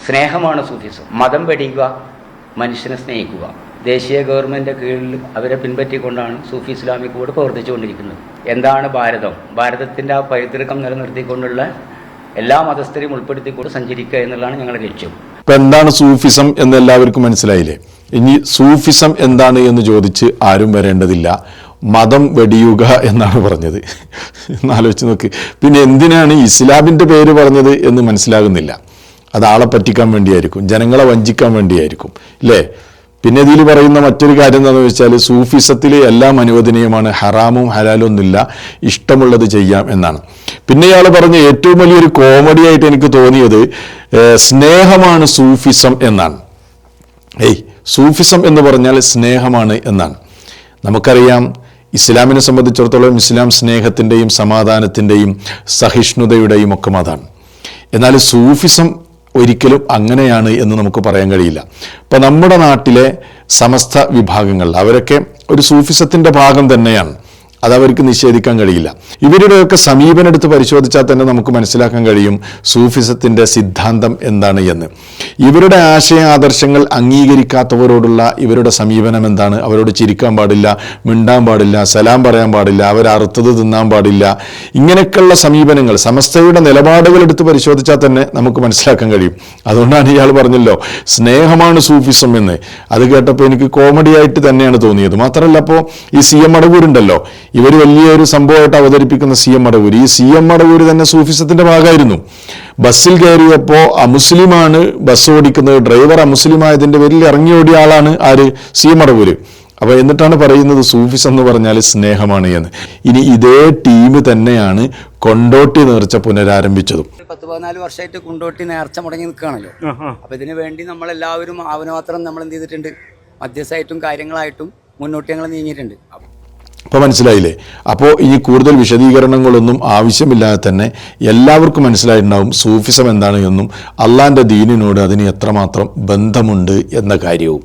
സ്നേഹമാണ് സൂഫിസം. മതം വെടിയുക, മനുഷ്യനെ സ്നേഹിക്കുക. ദേശീയ ഗവൺമെൻറ് കീഴിൽ അവരെ പിൻപറ്റിക്കൊണ്ടാണ് സൂഫി ഇസ്ലാമിക് ബോർഡ് പ്രവർത്തിച്ചുകൊണ്ടിരിക്കുന്നത്. എന്താണ് ഭാരതം? ഭാരതത്തിൻ്റെ ആ പൈതൃകം നിലനിർത്തിക്കൊണ്ടുള്ള എല്ലാ മതസ്ഥരെയും ഉൾപ്പെടുത്തിക്കൊണ്ട് സഞ്ചരിക്കുക എന്നുള്ളതാണ് ഞങ്ങളുടെ ലക്ഷ്യം. ഇപ്പം എന്താണ് സൂഫിസം എന്ന് എല്ലാവർക്കും മനസ്സിലായില്ലേ? ഇനി സൂഫിസം എന്താണ് എന്ന് ചോദിച്ച് ആരും വരേണ്ടതില്ല. മതം വെടിയുക എന്നാണ് പറഞ്ഞത്. എന്നാലോചിച്ച് നോക്ക്. പിന്നെ എന്തിനാണ് ഇസ്ലാമിൻ്റെ പേര് പറഞ്ഞത് എന്ന് മനസ്സിലാകുന്നില്ല. അത് ആളെ പറ്റിക്കാൻ വേണ്ടിയായിരിക്കും, ജനങ്ങളെ വഞ്ചിക്കാൻ വേണ്ടിയായിരിക്കും, ഇല്ലേ? പിന്നെ ഇതിൽ പറയുന്ന മറ്റൊരു കാര്യം എന്താണെന്ന് വെച്ചാൽ സൂഫിസത്തിൽ എല്ലാം അനുവദനീയമാണ്, ഹറാമും ഹലാലും ഒന്നുമില്ല, ഇഷ്ടമുള്ളത് ചെയ്യാം എന്നാണ്. പിന്നെ ഇയാൾ പറഞ്ഞ ഏറ്റവും വലിയൊരു കോമഡി ആയിട്ട് എനിക്ക് തോന്നിയത് സ്നേഹമാണ് സൂഫിസം എന്നാണ്. സൂഫിസം എന്ന് പറഞ്ഞാൽ സ്നേഹമാണ് എന്നാണ്. നമുക്കറിയാം ഇസ്ലാമിനെ സംബന്ധിച്ചിടത്തോളം ഇസ്ലാം സ്നേഹത്തിൻ്റെയും സമാധാനത്തിൻ്റെയും സഹിഷ്ണുതയുടെയും ഒക്കെ മതമാണ്. എന്നാൽ സൂഫിസം ഒരിക്കലും അങ്ങനെയാണ് എന്ന് നമുക്ക് പറയാൻ കഴിയില്ല. ഇപ്പം നമ്മുടെ നാട്ടിലെ സമസ്ത വിഭാഗങ്ങൾ അവരൊക്കെ ഒരു സൂഫിസത്തിൻ്റെ ഭാഗം തന്നെയാണ്, അതവർക്ക് നിഷേധിക്കാൻ കഴിയില്ല. ഇവരുടെയൊക്കെ സമീപനം എടുത്ത് പരിശോധിച്ചാൽ തന്നെ നമുക്ക് മനസ്സിലാക്കാൻ കഴിയും സൂഫിസത്തിൻ്റെ സിദ്ധാന്തം എന്താണ് എന്ന്. ഇവരുടെ ആശയ ആദർശങ്ങൾ അംഗീകരിക്കാത്തവരോടുള്ള ഇവരുടെ സമീപനം എന്താണ്? അവരോട് ചിരിക്കാൻ പാടില്ല, മിണ്ടാൻ പാടില്ല, സലാം പറയാൻ പാടില്ല, അവരറുത്തത് തിന്നാൻ പാടില്ല. ഇങ്ങനെയൊക്കെയുള്ള സമീപനങ്ങൾ, സമസ്തയുടെ നിലപാടുകൾ എടുത്ത് പരിശോധിച്ചാൽ തന്നെ നമുക്ക് മനസ്സിലാക്കാൻ കഴിയും. അതുകൊണ്ടാണ് ഇയാൾ പറഞ്ഞല്ലോ സ്നേഹമാണ് സൂഫിസം എന്ന്. അത് കേട്ടപ്പോൾ എനിക്ക് കോമഡിയായിട്ട് തന്നെയാണ് തോന്നിയത്. മാത്രമല്ല, അപ്പോൾ ഈ CM മടവൂരുണ്ടല്ലോ, ഇവർ വലിയൊരു സംഭവമായിട്ട് അവതരിപ്പിക്കുന്ന CM മടവൂർ, ഈ CM മടവൂർ തന്നെ സൂഫിസത്തിന്റെ ഭാഗമായിരുന്നു. ബസ്സിൽ കയറിയപ്പോൾ അമുസ്ലിമാണ് ബസ് ഓടിക്കുന്നത്, ഡ്രൈവർ അമുസ്ലിമായതിന്റെ പേരിൽ ഇറങ്ങി ഓടിയ ആളാണ് ആര്? CM മടവൂര്. അപ്പൊ എന്നിട്ടാണ് പറയുന്നത് സൂഫിസം എന്ന് പറഞ്ഞാൽ സ്നേഹമാണ് എന്ന്. ഇനി ഇതേ ടീം തന്നെയാണ് കൊണ്ടോട്ടി നേർച്ച പുനരാരംഭിച്ചതും. 14 വർഷമായിട്ട് കൊണ്ടോട്ടി നേർച്ച മുടങ്ങി നിൽക്കുകയാണല്ലോ. അപ്പൊ ഇതിനു വേണ്ടി നമ്മളെല്ലാവരും ആവനമാത്രം നമ്മൾ എന്ത് ചെയ്തിട്ടുണ്ട്? മധ്യസ്ഥമായിട്ടും കാര്യങ്ങളായിട്ടും മുന്നോട്ട് ഞങ്ങൾ നീങ്ങിയിട്ടുണ്ട്. അപ്പോൾ മനസ്സിലായില്ലേ? അപ്പോൾ ഇനി കൂടുതൽ വിശദീകരണങ്ങളൊന്നും ആവശ്യമില്ലാതെ തന്നെ എല്ലാവർക്കും മനസ്സിലായിട്ടുണ്ടാവും സൂഫിസം എന്താണ് എന്നും അള്ളാന്റെ ദീനിനോട് അതിന് എത്രമാത്രം ബന്ധമുണ്ട് എന്ന കാര്യവും.